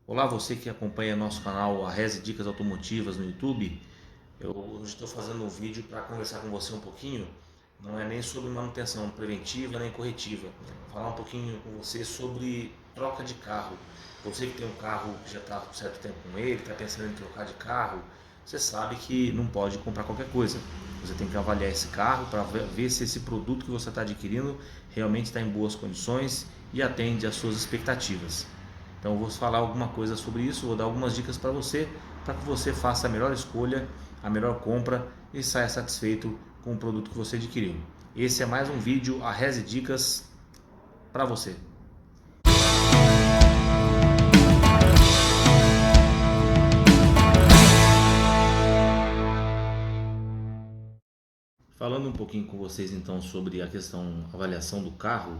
Olá, você que acompanha nosso canal Arreze Dicas Automotivas no YouTube. Eu hoje estou fazendo um vídeo para conversar com você um pouquinho. Não é nem sobre manutenção preventiva nem corretiva. Falar um pouquinho com você sobre troca de carro. Você que tem um carro que já está há um certo tempo com ele, está pensando em trocar de carro, você sabe que não pode comprar qualquer coisa. Você tem que avaliar esse carro para ver se esse produto que você está adquirindo realmente está em boas condições e atende às suas expectativas. Então eu vou falar alguma coisa sobre isso, vou dar algumas dicas para que você faça a melhor escolha, a melhor compra e saia satisfeito com o produto que você adquiriu. Esse é mais um vídeo Arreze Dicas para você. Falando um pouquinho com vocês então sobre a questão avaliação do carro,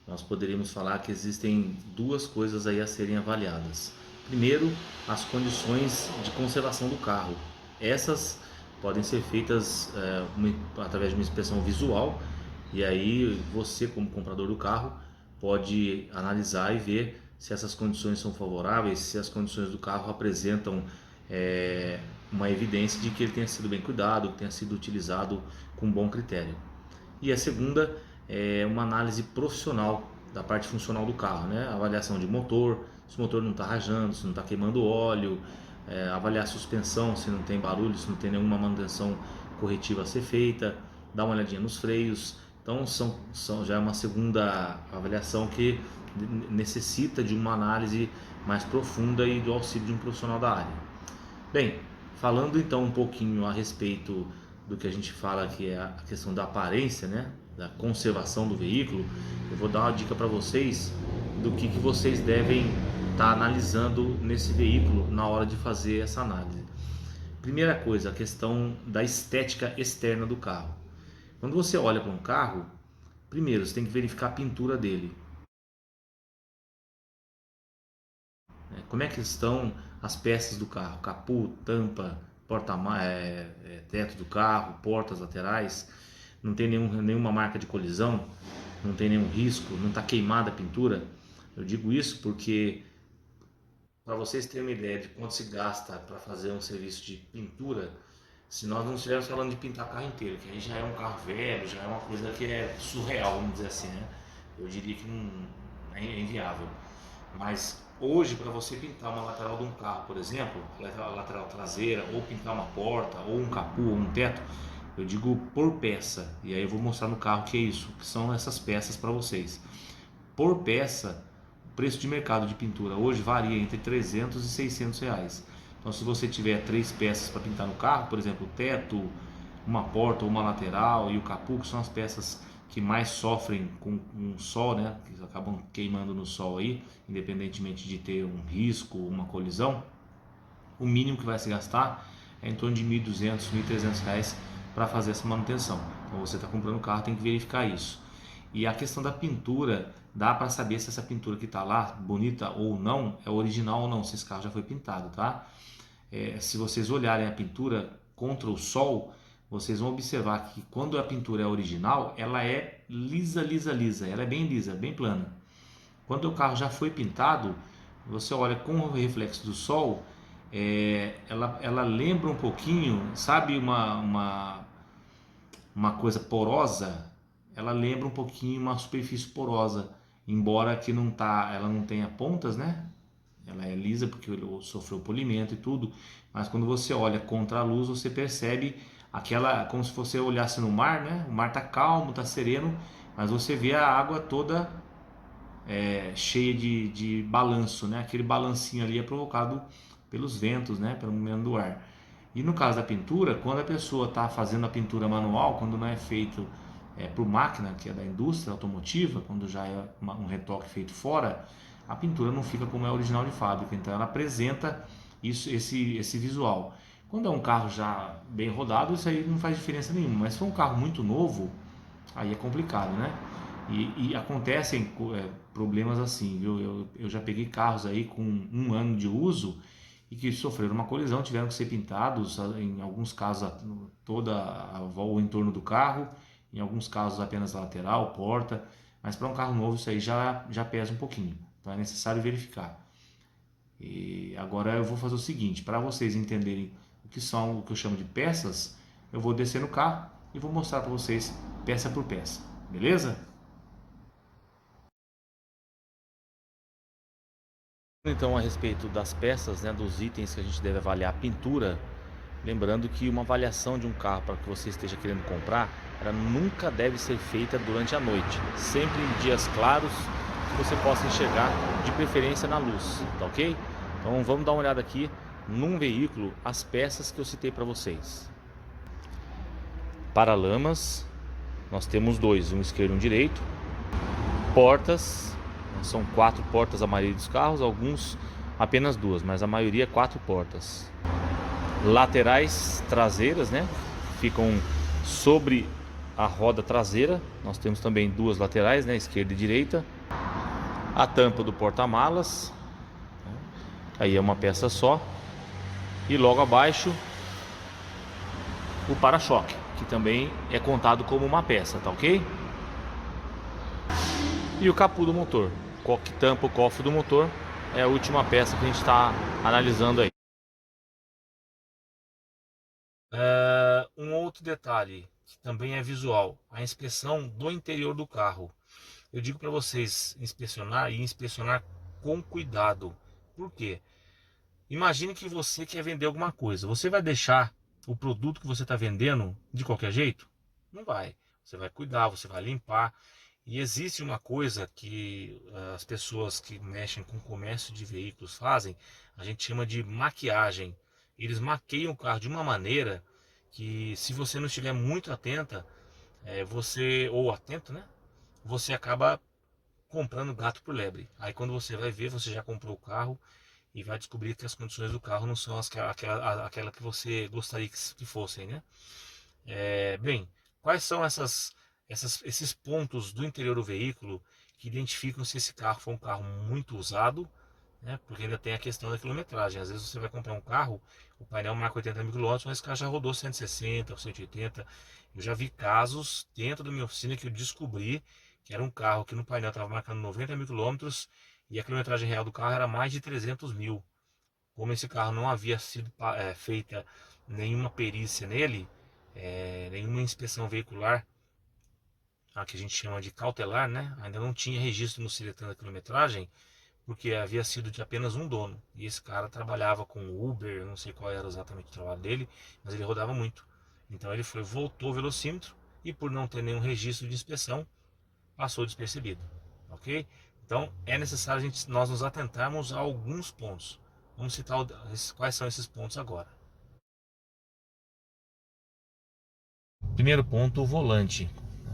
nós poderíamos falar que existem duas coisas aí a serem avaliadas. Primeiro, as condições de conservação do carro. Essas podem ser feitas através de uma inspeção visual, e aí você, como comprador do carro, pode analisar e ver se essas condições são favoráveis, se as condições do carro apresentam é, uma evidência de que ele tenha sido bem cuidado, que tenha sido utilizado com bom critério. E a segunda é uma análise profissional da parte funcional do carro, né? Avaliação de motor, se o motor não está rajando, se não está queimando óleo, avaliar a suspensão, se não tem barulho, se não tem nenhuma manutenção corretiva a ser feita, dar uma olhadinha nos freios. Então já é uma segunda avaliação que necessita de uma análise mais profunda e do auxílio de um profissional da área. Bem, falando então um pouquinho a respeito do que a gente fala que é a questão da aparência, né, da conservação do veículo, eu vou dar uma dica para vocês do que vocês devem estar analisando nesse veículo na hora de fazer essa análise. Primeira coisa, a questão da estética externa do carro. Quando você olha para um carro, primeiro você tem que verificar a pintura dele. Como é que estão as peças do carro? Capô, tampa, teto do carro, portas laterais. Não tem nenhuma marca de colisão, não tem nenhum risco, não está queimada a pintura. Eu digo isso porque, para vocês terem uma ideia de quanto se gasta para fazer um serviço de pintura, se nós não estivermos falando de pintar carro inteiro, que aí já é um carro velho, já é uma coisa que é surreal, vamos dizer assim, né? Eu diria que não é inviável. Mas hoje, para você pintar uma lateral de um carro, por exemplo, a lateral traseira, ou pintar uma porta, ou um capô, ou um teto, eu digo por peça. E aí eu vou mostrar no carro que é isso, que são essas peças para vocês. Por peça, o preço de mercado de pintura hoje varia entre 300 e 600 reais. Então, se você tiver três peças para pintar no carro, por exemplo, o teto, uma porta ou uma lateral e o capô, que são as peças que mais sofrem com o sol, né, que acabam queimando no sol aí, independentemente de ter um risco, uma colisão, o mínimo que vai se gastar é em torno de 1.200, 1.300 reais para fazer essa manutenção. Então você está comprando o carro, tem que verificar isso. E a questão da pintura, dá para saber se essa pintura que está lá, bonita ou não, é original ou não, se esse carro já foi pintado, tá? Se vocês olharem a pintura contra o sol, vocês vão observar que quando a pintura é original, ela é lisa, lisa, lisa, ela é bem lisa, bem plana. Quando o carro já foi pintado, você olha com o reflexo do sol, ela lembra um pouquinho, sabe, uma coisa porosa, ela lembra um pouquinho uma superfície porosa, embora que ela não tenha pontas, né? Ela é lisa porque ele sofreu polimento e tudo, mas quando você olha contra a luz, você percebe aquela, como se você olhasse no mar, né? O mar tá calmo, tá sereno, mas você vê a água toda cheia de balanço, né? Aquele balancinho ali é provocado pelos ventos, né? Pelo movimento do ar. E no caso da pintura, quando a pessoa está fazendo a pintura manual, quando não é feito por máquina, que é da indústria automotiva, quando já é um retoque feito fora, a pintura não fica como é original de fábrica. Então ela apresenta esse visual. Quando é um carro já bem rodado, isso aí não faz diferença nenhuma. Mas se for um carro muito novo, aí é complicado, né? E acontecem problemas assim, viu? Eu já peguei carros aí com um ano de uso e que sofreram uma colisão, tiveram que ser pintados, em alguns casos toda a volta, o entorno do carro, em alguns casos apenas a lateral, porta, mas para um carro novo isso aí já pesa um pouquinho, então é necessário verificar. E agora eu vou fazer o seguinte, para vocês entenderem o que são, o que eu chamo de peças, eu vou descer no carro e vou mostrar para vocês peça por peça, beleza? Então, a respeito das peças, né, dos itens que a gente deve avaliar a pintura, lembrando que uma avaliação de um carro para que você esteja querendo comprar, ela nunca deve ser feita durante a noite, sempre em dias claros que você possa enxergar, de preferência na luz, tá ok? Então vamos dar uma olhada aqui num veículo, as peças que eu citei para vocês. Paralamas, nós temos dois, um esquerdo e um direito. Portas, são 4 portas a maioria dos carros, alguns apenas 2, mas a maioria 4 portas. Laterais traseiras, né? Ficam sobre a roda traseira. Nós temos também 2 laterais, né? Esquerda e direita. A tampa do porta-malas, aí é uma peça só. E logo abaixo o para-choque, que também é contado como uma peça, tá ok? E o capô do motor, que tampa o cofre do motor, é a última peça que a gente está analisando aí. Um outro detalhe que também é visual, a inspeção do interior do carro. Eu digo para vocês inspecionar e inspecionar com cuidado. Por quê? Imagine que você quer vender alguma coisa. Você vai deixar o produto que você está vendendo de qualquer jeito? Não vai. Você vai cuidar, você vai limpar. E existe uma coisa que as pessoas que mexem com comércio de veículos fazem, a gente chama de maquiagem. Eles maqueiam o carro de uma maneira que, se você não estiver muito atenta, você, ou atento, né? Você acaba comprando gato por lebre. Aí quando você vai ver, você já comprou o carro e vai descobrir que as condições do carro não são aquela que você gostaria que fossem, né? Bem, quais são esses pontos do interior do veículo que identificam se esse carro foi um carro muito usado, né? Porque ainda tem a questão da quilometragem. Às vezes você vai comprar um carro, o painel marca 80 mil quilômetros, mas esse carro já rodou 160 ou 180. Eu já vi casos dentro da minha oficina que eu descobri que era um carro que no painel estava marcando 90 mil quilômetros e a quilometragem real do carro era mais de 300 mil. Como esse carro não havia sido feita nenhuma perícia nele, nenhuma inspeção veicular, a que a gente chama de cautelar, né? Ainda não tinha registro no Ciretran da quilometragem, porque havia sido de apenas um dono. E esse cara trabalhava com Uber, não sei qual era exatamente o trabalho dele, mas ele rodava muito. Então ele voltou o velocímetro e, por não ter nenhum registro de inspeção, passou despercebido, ok? Então é necessário nós nos atentarmos a alguns pontos. Vamos citar quais são esses pontos agora. Primeiro ponto, o volante.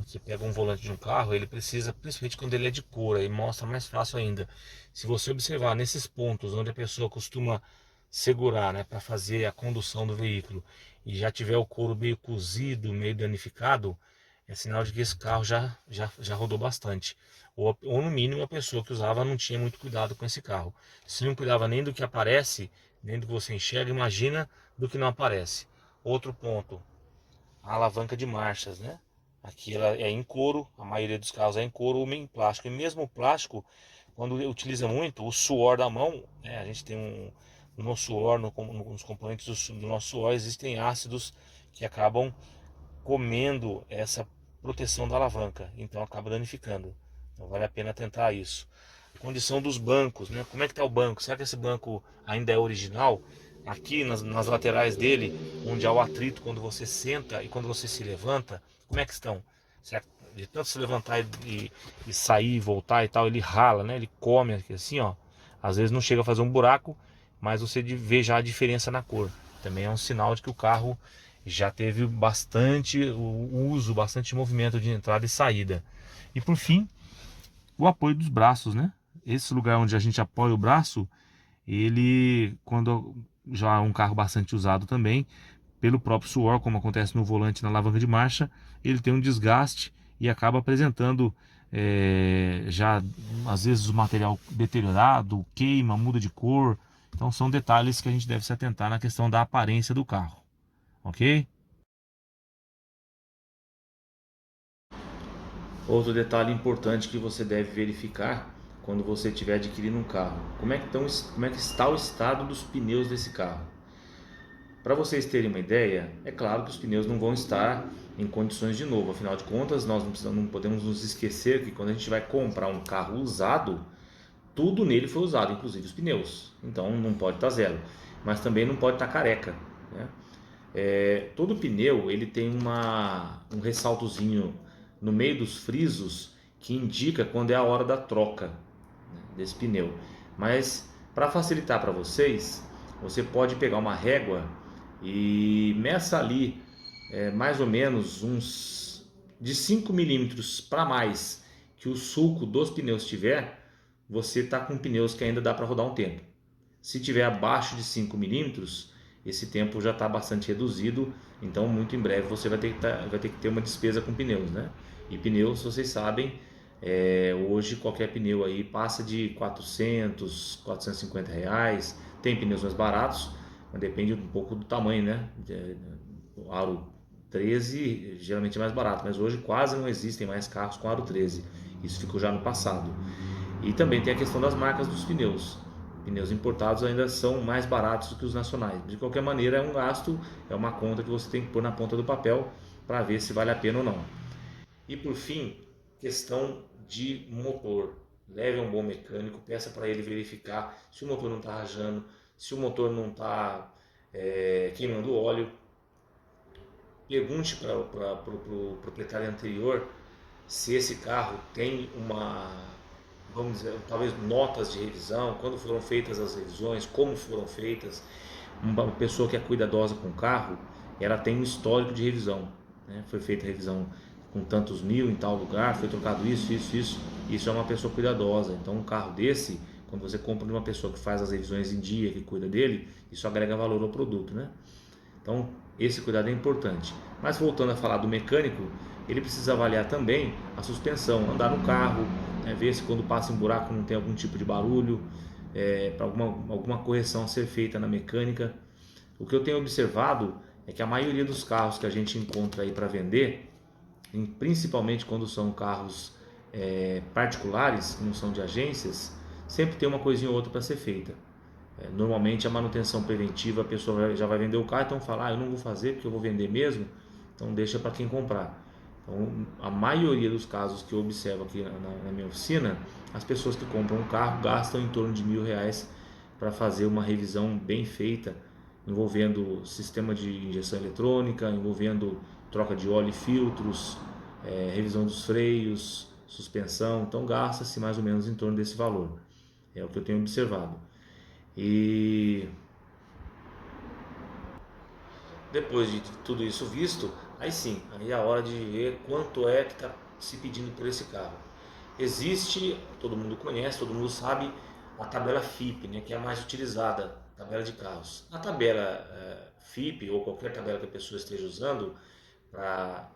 Você pega um volante de um carro, ele precisa, principalmente quando ele é de couro, aí mostra mais fácil ainda. Se você observar nesses pontos onde a pessoa costuma segurar, né, para fazer a condução do veículo, e já tiver o couro meio cozido, meio danificado, é sinal de que esse carro já rodou bastante. Ou no mínimo a pessoa que usava não tinha muito cuidado com esse carro. Se não cuidava nem do que aparece, nem do que você enxerga, imagina do que não aparece. Outro ponto, a alavanca de marchas, né? Aqui ela é em couro, a maioria dos carros é em couro ou em plástico. E mesmo o plástico, quando utiliza muito, o suor da mão, né? A gente tem no nosso suor, nos componentes do nosso suor, existem ácidos que acabam comendo essa proteção da alavanca, então acaba danificando. Então vale a pena tentar isso. A condição dos bancos, né? Como é que está o banco? Será que esse banco ainda é original? Aqui nas laterais dele, onde há o atrito quando você senta e quando você se levanta, como é que estão? Será que de tanto se levantar e sair e voltar e tal, ele rala, né? Ele come aqui assim, ó. Às vezes não chega a fazer um buraco, mas você vê já a diferença na cor. Também é um sinal de que o carro já teve bastante uso, bastante movimento de entrada e saída. E por fim, o apoio dos braços, né? Esse lugar onde a gente apoia o braço, ele, quando já é um carro bastante usado também, pelo próprio suor, como acontece no volante e na alavanca de marcha, ele tem um desgaste e acaba apresentando já às vezes o material deteriorado, queima, muda de cor. Então são detalhes que a gente deve se atentar na questão da aparência do carro, ok? Outro detalhe importante que você deve verificar quando você estiver adquirindo um carro. Como é que está o estado dos pneus desse carro? Para vocês terem uma ideia, é claro que os pneus não vão estar em condições de novo. Afinal de contas, nós não podemos nos esquecer que quando a gente vai comprar um carro usado, tudo nele foi usado, inclusive os pneus. Então não pode estar zero, mas também não pode estar careca, né? Todo pneu ele tem um ressaltozinho no meio dos frisos que indica quando é a hora da troca, né, desse pneu. Mas para facilitar para vocês, você pode pegar uma régua e meça ali mais ou menos uns de 5 milímetros para mais que o sulco dos pneus tiver, você está com pneus que ainda dá para rodar um tempo. Se tiver abaixo de 5 milímetros, esse tempo já está bastante reduzido, então muito em breve você vai ter que ter uma despesa com pneus, né? E pneus, vocês sabem, hoje qualquer pneu aí passa de 400, 450 reais. Tem pneus mais baratos, mas depende um pouco do tamanho, né? O aro 13 geralmente é mais barato, mas hoje quase não existem mais carros com aro 13. Isso ficou já no passado. E também tem a questão das marcas dos pneus. Pneus importados ainda são mais baratos do que os nacionais. De qualquer maneira, é um gasto, é uma conta que você tem que pôr na ponta do papel para ver se vale a pena ou não. E por fim, questão de motor. Leve a um bom mecânico, peça para ele verificar se o motor não está rajando, se o motor não está queimando óleo. Pergunte para o proprietário anterior se esse carro tem vamos dizer, talvez notas de revisão, quando foram feitas as revisões, como foram feitas. Uma pessoa que é cuidadosa com o carro, ela tem um histórico de revisão, né? Foi feita a revisão com tantos mil em tal lugar, foi trocado isso é uma pessoa cuidadosa. Então um carro desse, quando você compra de uma pessoa que faz as revisões em dia, que cuida dele, isso agrega valor ao produto, né? Então esse cuidado é importante. Mas voltando a falar do mecânico, ele precisa avaliar também a suspensão, andar no carro, né, ver se quando passa em buraco não tem algum tipo de barulho, para alguma correção a ser feita na mecânica. O que eu tenho observado é que a maioria dos carros que a gente encontra aí para vender, principalmente quando são carros particulares, que não são de agências, sempre tem uma coisinha ou outra para ser feita. Normalmente a manutenção preventiva, a pessoa já vai vender o carro, então fala, eu não vou fazer porque eu vou vender mesmo, então deixa para quem comprar. Então, a maioria dos casos que eu observo aqui na minha oficina, as pessoas que compram um carro gastam em torno de R$ 1.000 para fazer uma revisão bem feita, envolvendo sistema de injeção eletrônica, envolvendo troca de óleo e filtros, revisão dos freios, suspensão. Então gasta-se mais ou menos em torno desse valor. É o que eu tenho observado. E depois de tudo isso visto, aí sim, aí é a hora de ver quanto é que está se pedindo por esse carro. Existe, todo mundo conhece, todo mundo sabe, a tabela FIPE, né, que é a mais utilizada, tabela de carros. A tabela FIPE, ou qualquer tabela que a pessoa esteja usando para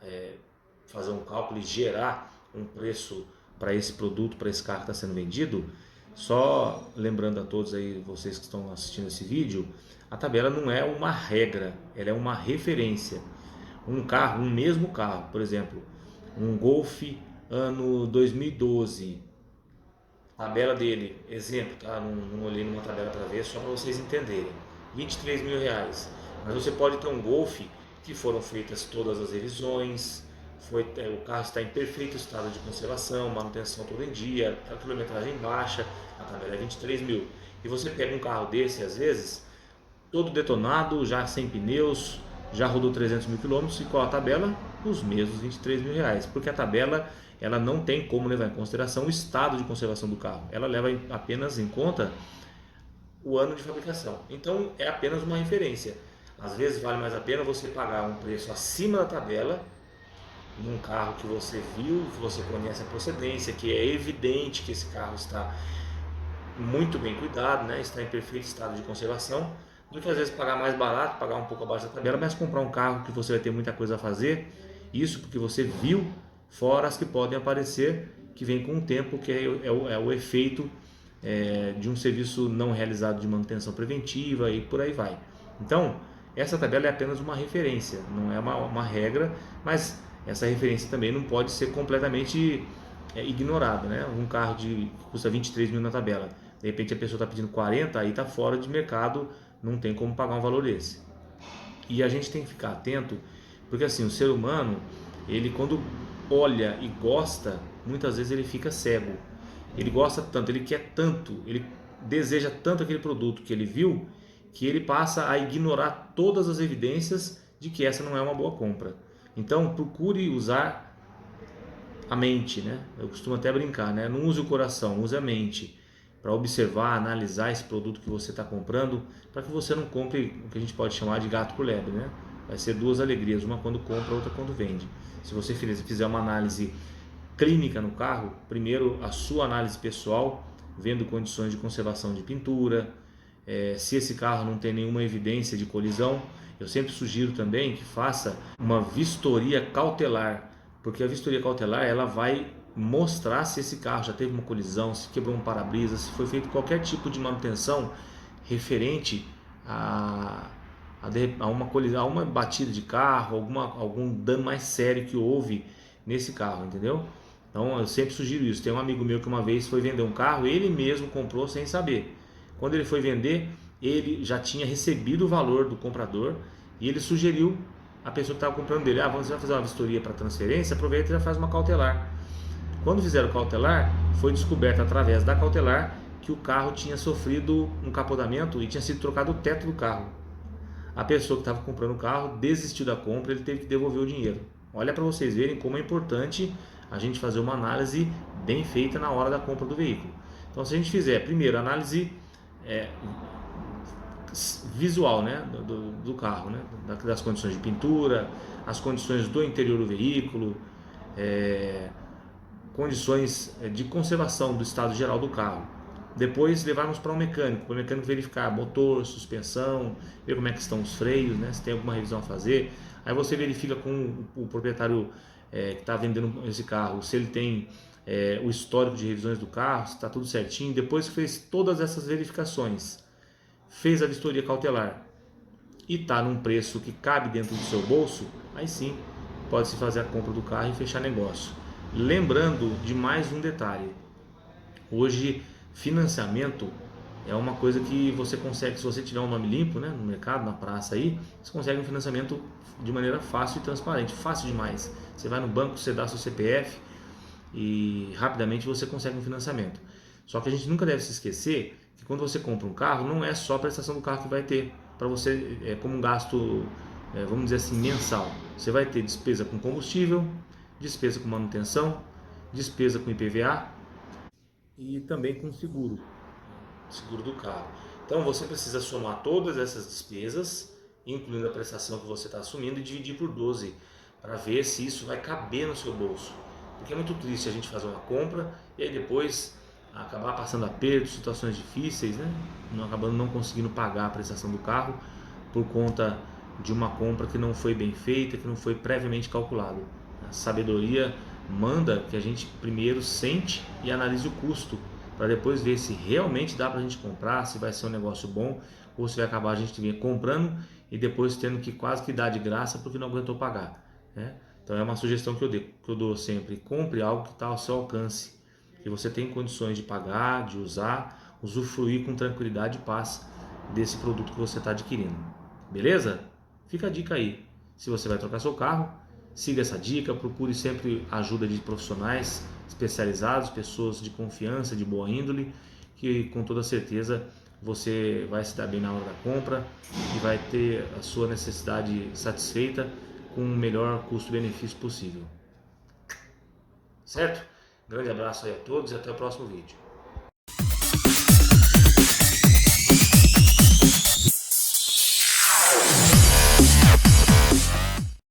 fazer um cálculo e gerar um preço para esse produto, para esse carro que está sendo vendido, só lembrando a todos aí, vocês que estão assistindo esse vídeo, a tabela não é uma regra, ela é uma referência. Um mesmo carro, por exemplo, um Golf ano 2012, tabela dele, exemplo, tá? Não olhei numa tabela para ver, só para vocês entenderem, R$ 23.000. Mas você pode ter um Golf que foram feitas todas as revisões, o carro está em perfeito estado de conservação, manutenção todo em dia, a quilometragem baixa, a tabela é 23 mil. E você pega um carro desse, às vezes, todo detonado, já sem pneus, já rodou 300 mil quilômetros, e qual a tabela? Os mesmos R$ 23.000, porque a tabela ela não tem como levar em consideração o estado de conservação do carro, ela leva apenas em conta o ano de fabricação. Então é apenas uma referência. Às vezes vale mais a pena você pagar um preço acima da tabela num carro que você viu, que você conhece a procedência, que é evidente que esse carro está muito bem cuidado, né? Está em perfeito estado de conservação, do que às vezes pagar mais barato, pagar um pouco abaixo da tabela, mas comprar um carro que você vai ter muita coisa a fazer, isso porque você viu, fora as que podem aparecer, que vem com o tempo, que é o efeito de um serviço não realizado de manutenção preventiva e por aí vai. Então, essa tabela é apenas uma referência, não é uma regra, mas essa referência também não pode ser completamente ignorado, né? Um carro que custa 23 mil na tabela, de repente a pessoa está pedindo 40, aí está fora de mercado, não tem como pagar um valor desse. E a gente tem que ficar atento, porque assim, o ser humano, ele quando olha e gosta, muitas vezes ele fica cego. Ele gosta tanto, ele quer tanto, ele deseja tanto aquele produto que ele viu, que ele passa a ignorar todas as evidências de que essa não é uma boa compra. Então, procure usar a mente, né? Eu costumo até brincar, né? Não use o coração, use a mente para observar, analisar esse produto que você está comprando, para que você não compre o que a gente pode chamar de gato por lebre, né? Vai ser duas alegrias, uma quando compra, outra quando vende. Se você fizer uma análise clínica no carro, primeiro a sua análise pessoal, vendo condições de conservação de pintura, se esse carro não tem nenhuma evidência de colisão, eu sempre sugiro também que faça uma vistoria cautelar, porque a vistoria cautelar ela vai mostrar se esse carro já teve uma colisão, se quebrou um para-brisa, se foi feito qualquer tipo de manutenção referente a uma colisão, a uma batida de carro, algum dano mais sério que houve nesse carro, entendeu? Então eu sempre sugiro isso. Tem um amigo meu que uma vez foi vender um carro, ele mesmo comprou sem saber. Quando ele foi vender, ele já tinha recebido o valor do comprador e ele sugeriu a pessoa que estava comprando dele: você vai fazer uma vistoria para transferência, aproveita e já faz uma cautelar. Quando fizeram cautelar, foi descoberto através da cautelar que o carro tinha sofrido um capotamento e tinha sido trocado o teto do carro. A pessoa que estava comprando o carro desistiu da compra, ele teve que devolver o dinheiro. Olha para vocês verem como é importante a gente fazer uma análise bem feita na hora da compra do veículo. Então, se a gente fizer primeiro análise visual, né, do carro, né, das condições de pintura, as condições do interior do veículo, condições de conservação do estado geral do carro. Depois levarmos para o mecânico verificar motor, suspensão, ver como é que estão os freios, né, se tem alguma revisão a fazer. Aí você verifica com o proprietário que está vendendo esse carro, se ele tem o histórico de revisões do carro, se está tudo certinho. Depois que fez todas essas verificações, fez a vistoria cautelar e está num preço que cabe dentro do seu bolso, aí sim pode-se fazer a compra do carro e fechar negócio. Lembrando de mais um detalhe: hoje financiamento é uma coisa que você consegue, se você tiver um nome limpo, né, no mercado, na praça aí, você consegue um financiamento de maneira fácil e transparente, fácil demais. Você vai no banco, você dá seu CPF e rapidamente você consegue um financiamento. Só que a gente nunca deve se esquecer que quando você compra um carro, não é só a prestação do carro que vai ter para você, como um gasto, vamos dizer assim, mensal. Você vai ter despesa com combustível, despesa com manutenção, despesa com IPVA e também com seguro do carro. Então você precisa somar todas essas despesas, incluindo a prestação que você está assumindo, e dividir por 12 para ver se isso vai caber no seu bolso. Porque é muito triste a gente fazer uma compra e aí depois acabar passando aperto, situações difíceis, né? Acabando não conseguindo pagar a prestação do carro por conta de uma compra que não foi bem feita, que não foi previamente calculado. A sabedoria manda que a gente primeiro sente e analise o custo, para depois ver se realmente dá para a gente comprar, se vai ser um negócio bom, ou se vai acabar a gente comprando e depois tendo que quase que dar de graça porque não aguentou pagar, né? Então é uma sugestão que eu dou sempre: compre algo que está ao seu alcance, que você tem condições de pagar, de usar, usufruir com tranquilidade e paz desse produto que você está adquirindo. Beleza? Fica a dica aí. Se você vai trocar seu carro, siga essa dica, procure sempre ajuda de profissionais especializados, pessoas de confiança, de boa índole, que com toda certeza você vai se dar bem na hora da compra e vai ter a sua necessidade satisfeita com o melhor custo-benefício possível. Certo? Grande abraço aí a todos e até o próximo vídeo.